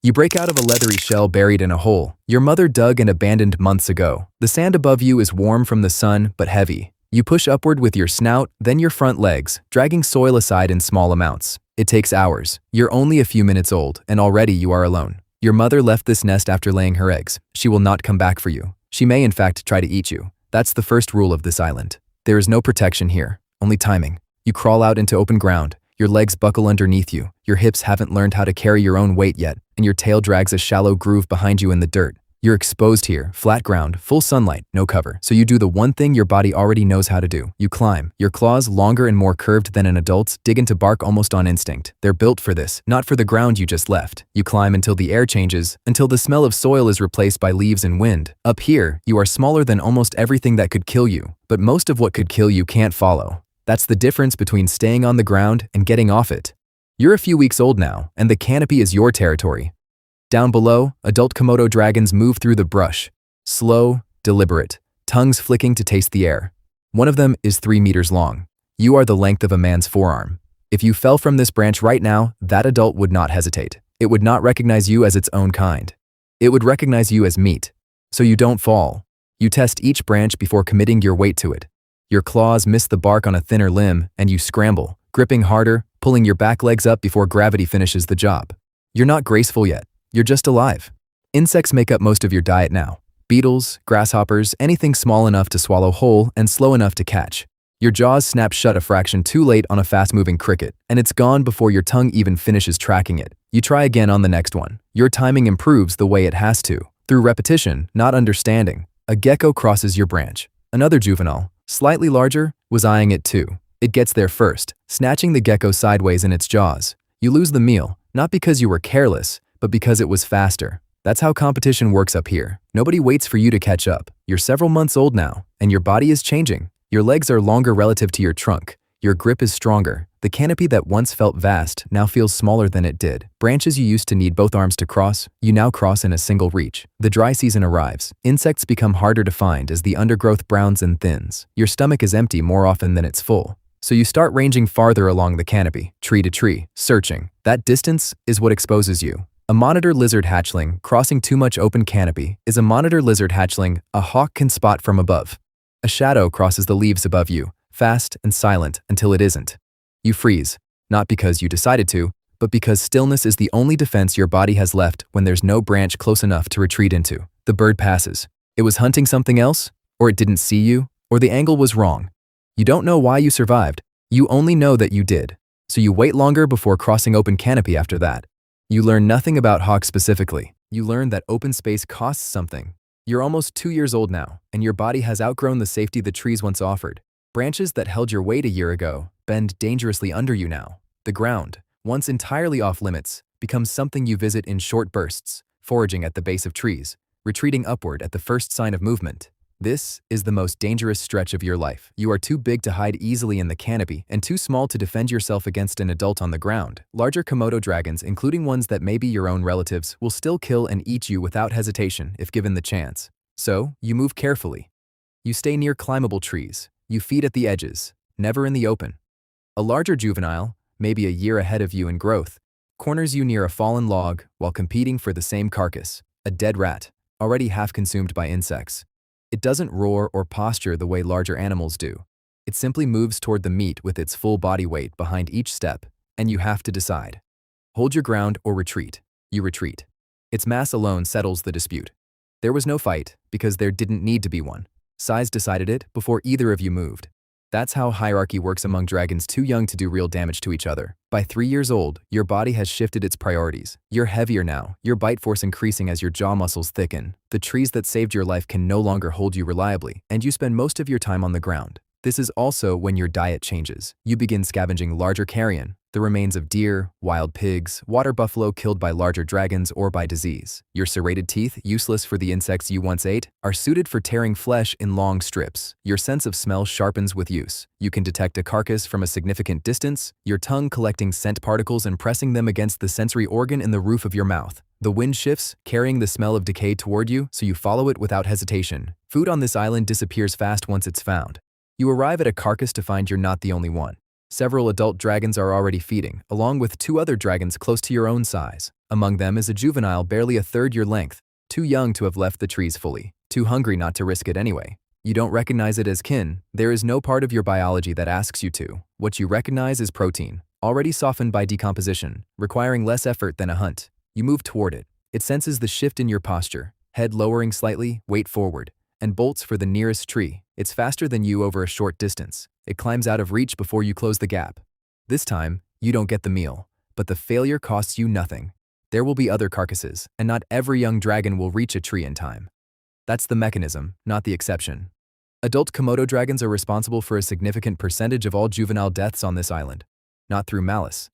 You break out of a leathery shell buried in a hole your mother dug and abandoned months ago. The sand above you is warm from the sun, but heavy. You push upward with your snout, then your front legs, dragging soil aside in small amounts. It takes hours. You're only a few minutes old, and already you are alone. Your mother left this nest after laying her eggs. She will not come back for you. She may in fact try to eat you. That's the first rule of this island. There is no protection here, only timing. You crawl out into open ground. Your legs buckle underneath you. Your hips haven't learned how to carry your own weight yet, and your tail drags a shallow groove behind you in the dirt. You're exposed here, flat ground, full sunlight, no cover. So you do the one thing your body already knows how to do. You climb. Your claws, longer and more curved than an adult's, dig into bark almost on instinct. They're built for this, not for the ground you just left. You climb until the air changes, until the smell of soil is replaced by leaves and wind. Up here, you are smaller than almost everything that could kill you, but most of what could kill you can't follow. That's the difference between staying on the ground and getting off it. You're a few weeks old now, and the canopy is your territory. Down below, adult Komodo dragons move through the brush. Slow, deliberate, tongues flicking to taste the air. One of them is 3 meters long. You are the length of a man's forearm. If you fell from this branch right now, that adult would not hesitate. It would not recognize you as its own kind. It would recognize you as meat. So you don't fall. You test each branch before committing your weight to it. Your claws miss the bark on a thinner limb, and you scramble, gripping harder, pulling your back legs up before gravity finishes the job. You're not graceful yet. You're just alive. Insects make up most of your diet now. Beetles, grasshoppers, anything small enough to swallow whole and slow enough to catch. Your jaws snap shut a fraction too late on a fast-moving cricket, and it's gone before your tongue even finishes tracking it. You try again on the next one. Your timing improves the way it has to. Through repetition, not understanding. A gecko crosses your branch. Another juvenile, slightly larger, was eyeing it too. It gets there first, snatching the gecko sideways in its jaws. You lose the meal, not because you were careless, but because it was faster. That's how competition works up here. Nobody waits for you to catch up. You're several months old now, and your body is changing. Your legs are longer relative to your trunk. Your grip is stronger. The canopy that once felt vast now feels smaller than it did. Branches you used to need both arms to cross, you now cross in a single reach. The dry season arrives. Insects become harder to find as the undergrowth browns and thins. Your stomach is empty more often than it's full. So you start ranging farther along the canopy, tree to tree, searching. That distance is what exposes you. A monitor lizard hatchling crossing too much open canopy is a monitor lizard hatchling a hawk can spot from above. A shadow crosses the leaves above you, fast and silent until it isn't. You freeze, not because you decided to, but because stillness is the only defense your body has left when there's no branch close enough to retreat into. The bird passes. It was hunting something else, or it didn't see you, or the angle was wrong. You don't know why you survived. You only know that you did. So you wait longer before crossing open canopy after that. You learn nothing about hawks specifically. You learn that open space costs something. You're almost 2 years old now, and your body has outgrown the safety the trees once offered. Branches that held your weight a year ago bend dangerously under you now. The ground, once entirely off limits, becomes something you visit in short bursts, foraging at the base of trees, retreating upward at the first sign of movement. This is the most dangerous stretch of your life. You are too big to hide easily in the canopy and too small to defend yourself against an adult on the ground. Larger Komodo dragons, including ones that may be your own relatives, will still kill and eat you without hesitation if given the chance. So, you move carefully. You stay near climbable trees. You feed at the edges, never in the open. A larger juvenile, maybe a year ahead of you in growth, corners you near a fallen log while competing for the same carcass, a dead rat, already half consumed by insects. It doesn't roar or posture the way larger animals do. It simply moves toward the meat with its full body weight behind each step, and you have to decide. Hold your ground or retreat. You retreat. Its mass alone settles the dispute. There was no fight because there didn't need to be one. Size decided it before either of you moved. That's how hierarchy works among dragons too young to do real damage to each other. By 3 years old, your body has shifted its priorities. You're heavier now, your bite force increasing as your jaw muscles thicken. The trees that saved your life can no longer hold you reliably, and you spend most of your time on the ground. This is also when your diet changes. You begin scavenging larger carrion, the remains of deer, wild pigs, water buffalo killed by larger dragons or by disease. Your serrated teeth, useless for the insects you once ate, are suited for tearing flesh in long strips. Your sense of smell sharpens with use. You can detect a carcass from a significant distance, your tongue collecting scent particles and pressing them against the sensory organ in the roof of your mouth. The wind shifts, carrying the smell of decay toward you, so you follow it without hesitation. Food on this island disappears fast once it's found. You arrive at a carcass to find you're not the only one. Several adult dragons are already feeding, along with 2 other dragons close to your own size. Among them is a juvenile barely a third your length, too young to have left the trees fully, too hungry not to risk it anyway. You don't recognize it as kin. There is no part of your biology that asks you to. What you recognize is protein, already softened by decomposition, requiring less effort than a hunt. You move toward it. It senses the shift in your posture, head lowering slightly, weight forward, and bolts for the nearest tree. It's faster than you over a short distance. It climbs out of reach before you close the gap. This time, you don't get the meal, but the failure costs you nothing. There will be other carcasses, and not every young dragon will reach a tree in time. That's the mechanism, not the exception. Adult Komodo dragons are responsible for a significant percentage of all juvenile deaths on this island. Not through malice,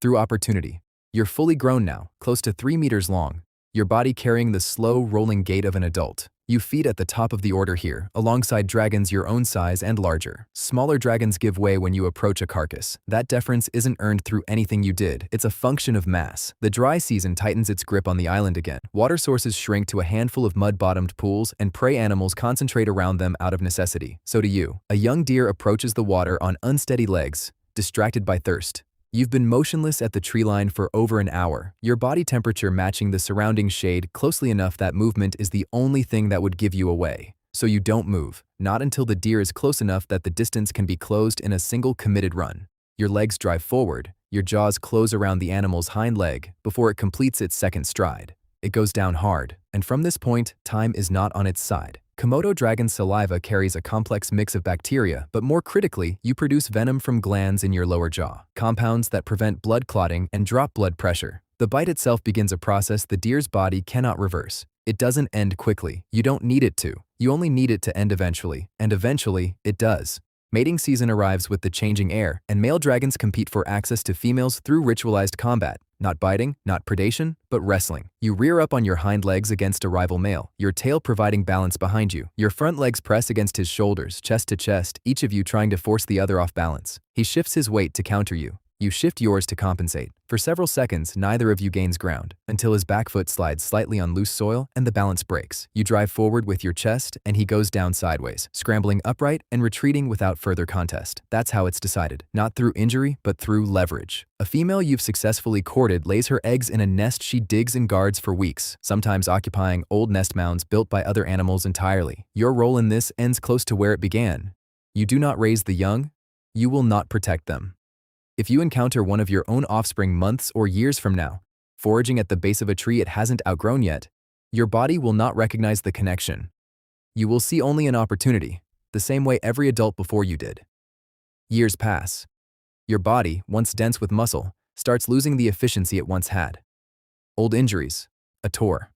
through opportunity. You're fully grown now, close to 3 meters long, your body carrying the slow, rolling gait of an adult. You feed at the top of the order here, alongside dragons your own size and larger. Smaller dragons give way when you approach a carcass. That deference isn't earned through anything you did. It's a function of mass. The dry season tightens its grip on the island again. Water sources shrink to a handful of mud-bottomed pools, and prey animals concentrate around them out of necessity. So do you. A young deer approaches the water on unsteady legs, distracted by thirst. You've been motionless at the tree line for over an hour, your body temperature matching the surrounding shade closely enough that movement is the only thing that would give you away. So you don't move, not until the deer is close enough that the distance can be closed in a single committed run. Your legs drive forward, your jaws close around the animal's hind leg before it completes its second stride. It goes down hard, and from this point, time is not on its side. Komodo dragon saliva carries a complex mix of bacteria, but more critically, you produce venom from glands in your lower jaw, compounds that prevent blood clotting and drop blood pressure. The bite itself begins a process the deer's body cannot reverse. It doesn't end quickly. You don't need it to. You only need it to end eventually, and eventually, it does. Mating season arrives with the changing air, and male dragons compete for access to females through ritualized combat. Not biting, not predation, but wrestling. You rear up on your hind legs against a rival male, your tail providing balance behind you. Your front legs press against his shoulders, chest to chest, each of you trying to force the other off balance. He shifts his weight to counter you. You shift yours to compensate. For several seconds, neither of you gains ground, until his back foot slides slightly on loose soil and the balance breaks. You drive forward with your chest, and he goes down sideways, scrambling upright and retreating without further contest. That's how it's decided. Not through injury, but through leverage. A female you've successfully courted lays her eggs in a nest she digs and guards for weeks, sometimes occupying old nest mounds built by other animals entirely. Your role in this ends close to where it began. You do not raise the young, you will not protect them. If you encounter one of your own offspring months or years from now, foraging at the base of a tree it hasn't outgrown yet, your body will not recognize the connection. You will see only an opportunity, the same way every adult before you did. Years pass. Your body, once dense with muscle, starts losing the efficiency it once had. Old injuries, a tour,